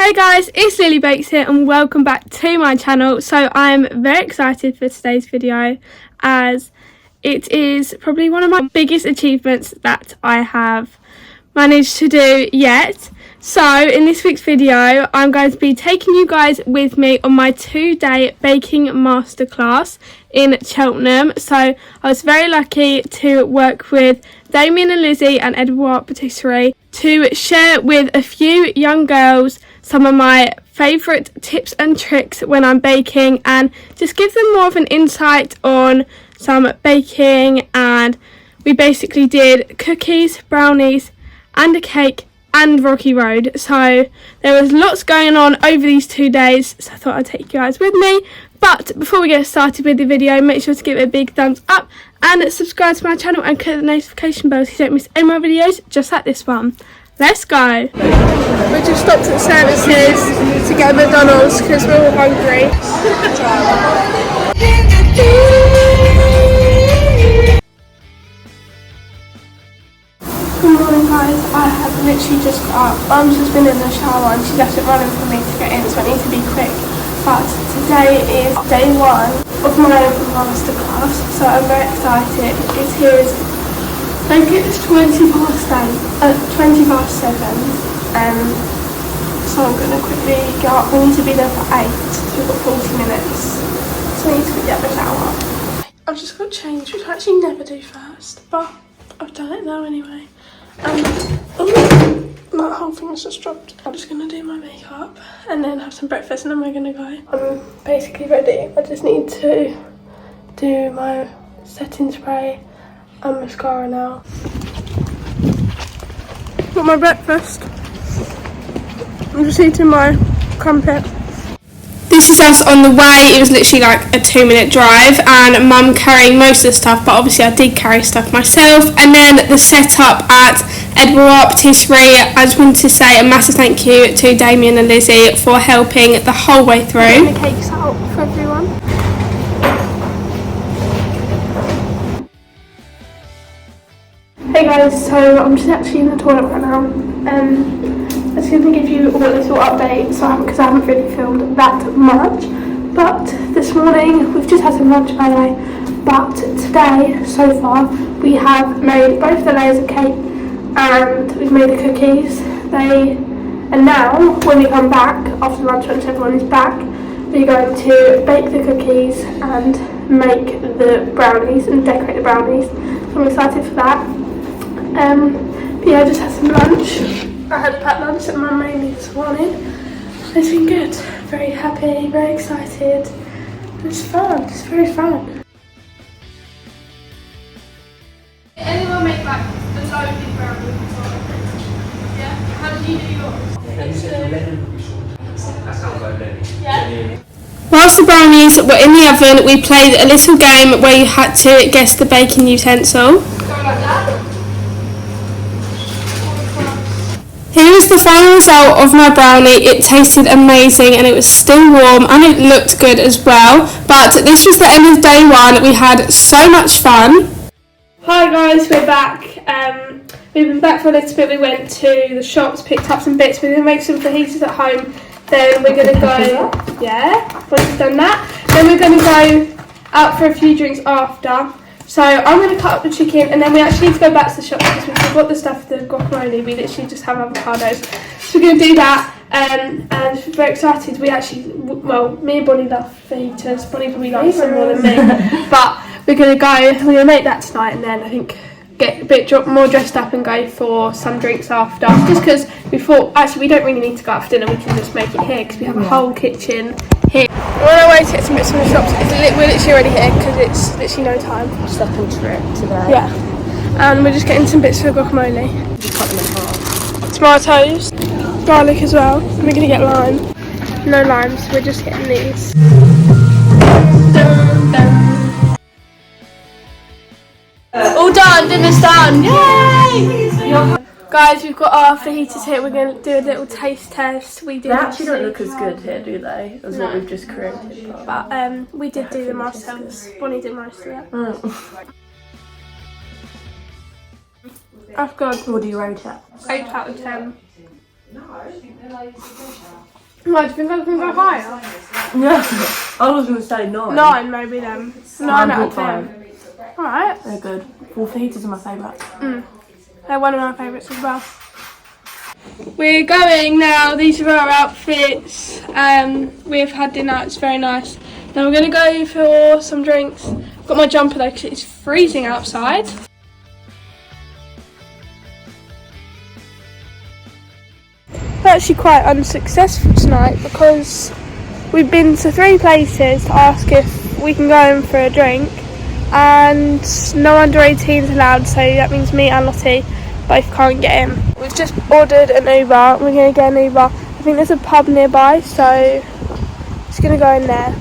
Hey guys, it's Lily Bakes here and welcome back to my channel. So I'm very excited for today's video as it is probably one of my biggest achievements that I have managed to do yet. So in this week's video I'm going to be taking you guys with me on my 2-day baking masterclass in Cheltenham. So I was very lucky to work with Damien and Lizzie and Edward Patisserie to share with a few young girls some of my favourite tips and tricks when I'm baking and just give them more of an insight on some baking. And we basically did cookies, brownies and a cake and Rocky Road. So there was lots going on over these 2 days, so I thought I'd take you guys with me. But before we get started with the video, make sure to give it a big thumbs up and subscribe to my channel and click the notification bell so you don't miss any more videos just like this one. Let's go! We just stopped at services to get McDonald's because we're all hungry. Good morning guys, I have literally just got up. Mum's just been in the shower and she left it running for me to get in, so I need to be quick. But today is day 1 of my masterclass, so I'm very excited. It is, I think it's 20 past 7, so I'm going to quickly get up. We need to be there for 8, so we've got 40 minutes, so I need to quickly get the shower. I've just got changed, which I actually never do first, but I've done it now anyway. That whole thing has just dropped. I'm just going to do my makeup and then have some breakfast and then we're going to go. I'm basically ready. I just need to do my setting spray and mascara now. Got my breakfast. I'm just eating my crumpet. This is us on the way. It was literally like a 2-minute drive and Mum carrying most of the stuff, but obviously I did carry stuff myself. And then the setup at Edward Patisserie, I just wanted to say a massive thank you to Damien and Lizzie for helping the whole way through. The cake's out for everyone. Hey guys, so I'm just actually in the toilet right now. I'm just going to give you a little update, because I haven't really filmed that much. But this morning, we've just had some lunch by the way. But today, so far, we have made both the layers of cake and we've made the cookies. And now, when we come back, after lunch, once everyone is back, we're going to bake the cookies and make the brownies and decorate the brownies. So I'm excited for that. But yeah, I just had some lunch. I had a packed lunch that Mum made me this morning. It's been good. Very happy, very excited. It's fun. It's very fun. Anyone make like the loaded brownie? Yeah. How did you do yours? That sounds like Lenny. Yeah. Whilst the brownies were in the oven, we played a little game where you had to guess the baking utensil. Go like that. Here is the final result of my brownie. It tasted amazing and it was still warm and it looked good as well. But this was the end of day 1. We had so much fun. Hi guys, we're back. We've been back for a little bit. We went to the shops, picked up some bits. We're going to make some fajitas at home. Then we're going to go, yeah, once we've done that. Then we're going to go out for a few drinks after. So I'm going to cut up the chicken and then we actually need to go back to the shop because we forgot the stuff for the guacamole. We literally just have avocados. So we're going to do that and we're very excited. We actually, well, me and Bonnie love fajitas. Bonnie probably likes them more than me. But we're going to make that tonight and then I think get a bit more dressed up and go for some drinks after. Just because we thought, actually we don't really need to go out for dinner. We can just make it here because we have a whole kitchen here. We're on our way to get some bits from the shops. We're literally already here because it's literally no time. Second trip today. Yeah. And we're just getting some bits for guacamole. Just cut them in half. Tomatoes, garlic as well. And we're going to get lime. No limes, so we're just getting these. Dun, dun. All done, dinner's done. Yay! Guys, we've got our fajitas here. We're going to do a little taste test. We did. They actually don't look as good here, do they? As what we've just created. But we did do them ourselves. Bonnie did most of it. I've got. What do you rate it? 8 out of 10. Why, do you think I can go higher? Yeah. I was going to say 9. 9 maybe then. 9 out of 10. 9.5. Alright. They're good. Water heaters are my favourite. They're one of my favourites as well. We're going now. These are our outfits. We've had dinner. It's very nice. Now we're going to go for some drinks. I've got my jumper though because it's freezing outside. We're actually quite unsuccessful tonight because we've been to 3 places to ask if we can go in for a drink, and no under 18s allowed, so that means me and Lottie both can't get in. We've just ordered an Uber. We're going to get an Uber. I think there's a pub nearby, so just going to go in there,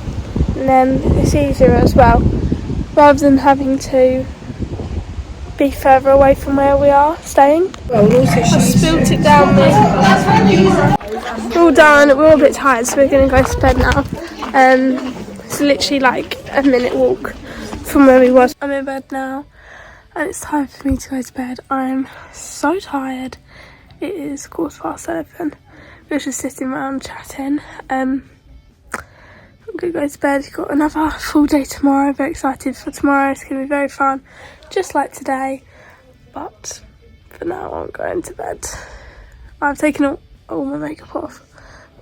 and then it's easier as well rather than having to be further away from where we are staying. I spilt it down there. We're all done. We're all a bit tired, so we're going to go to bed now. It's literally like a minute walk from where we was. I'm in bed now and it's time for me to go to bed. I'm so tired. It is 11:15. We're just sitting around chatting. I'm going to go to bed. Got another full day tomorrow. Very excited for tomorrow. It's going to be very fun, just like today. But for now, I'm going to bed. I've taken all my makeup off.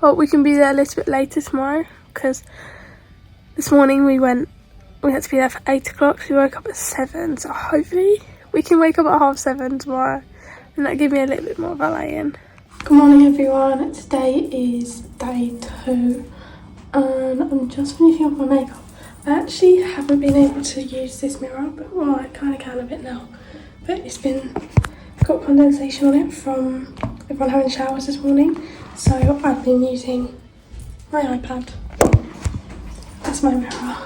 But we can be there a little bit later tomorrow because this morning we had to be there for 8 o'clock. So we woke up at 7. So hopefully we can wake up at 7:30 tomorrow, and that'll give me a little bit more valet in. Good morning, everyone. Today is day 2. And I'm just finishing off my makeup. I actually haven't been able to use this mirror, but well, I kind of can a bit now. But it's got condensation on it from everyone having showers this morning. So I've been using my iPad. That's my mirror.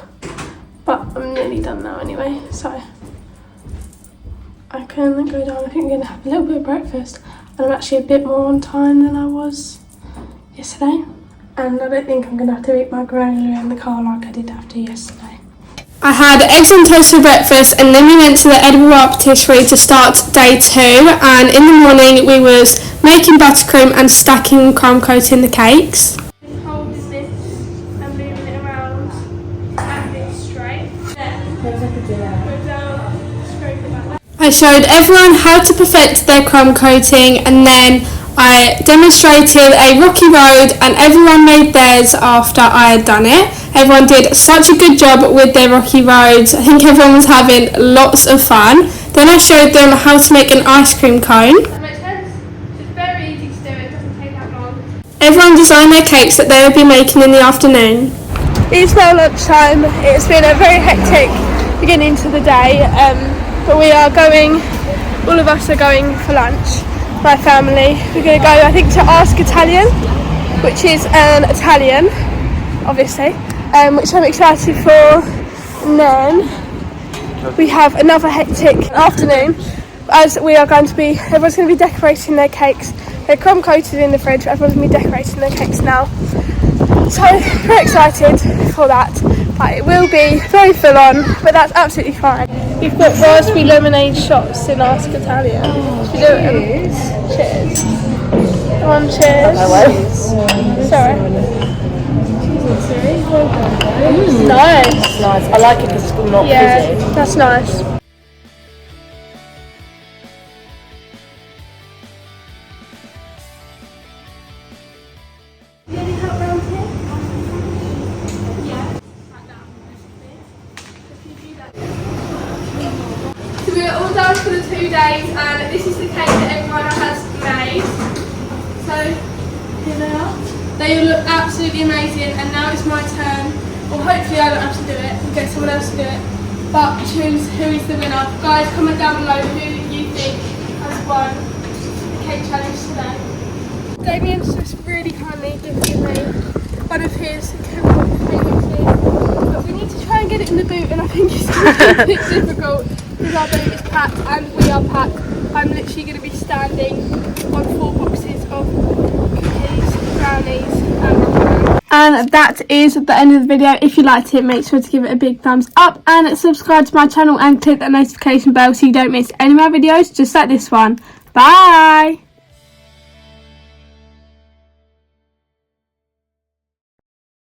But I'm nearly done now anyway, so I can go down. I think I'm going to have a little bit of breakfast. And I'm actually a bit more on time than I was yesterday. And I don't think I'm going to have to eat my granola in the car like I did have to yesterday. I had eggs on toast for breakfast, and then we went to the edible patisserie to start day 2. And in the morning we was making buttercream and stacking crumb coating the cakes. Hold this and moving it around and this straight. I showed everyone how to perfect their crumb coating, and then I demonstrated a rocky road, and everyone made theirs after I had done it. Everyone did such a good job with their rocky roads. I think everyone was having lots of fun. Then I showed them how to make an ice cream cone. That makes sense. It's very easy to do, it doesn't take that long. Everyone designed their cakes that they would be making in the afternoon. It's now lunchtime. It's been a very hectic beginning to the day, but we are going, all of us are going for lunch. My family. We're going to go, I think, to Ask Italian, which is an Italian, obviously, which I'm excited for. And then we have another hectic afternoon, as we are going to be, everyone's going to be decorating their cakes. They're crumb coated in the fridge, but everyone's going to be decorating their cakes now. So, very excited for that. But it will be very full on, but that's absolutely fine. We've got raspberry lemonade shots in Ask Italian. Should we do it? Cheers. Come on, cheers. Sorry. Nice. Nice. I like it because it's not fizzy. Yeah, that's nice. We're all done for the 2 days, and this is the cake that everyone has made. So here they are. They all look absolutely amazing, and now it's my turn. Well, hopefully I don't have to do it. We'll get someone else to do it. But choose who is the winner. Guys, comment down below who you think has won the cake challenge today. Damien's just really kindly gifted me one of his but we need to try and get it in the boot, and I think it's going to be a bit difficult because our boot is packed and we are packed. I'm literally going to be standing on 4 boxes of cookies, brownies, and that is the end of the video. If you liked it, make sure to give it a big thumbs up and subscribe to my channel and click that notification bell so you don't miss any of my videos just like this one. Bye!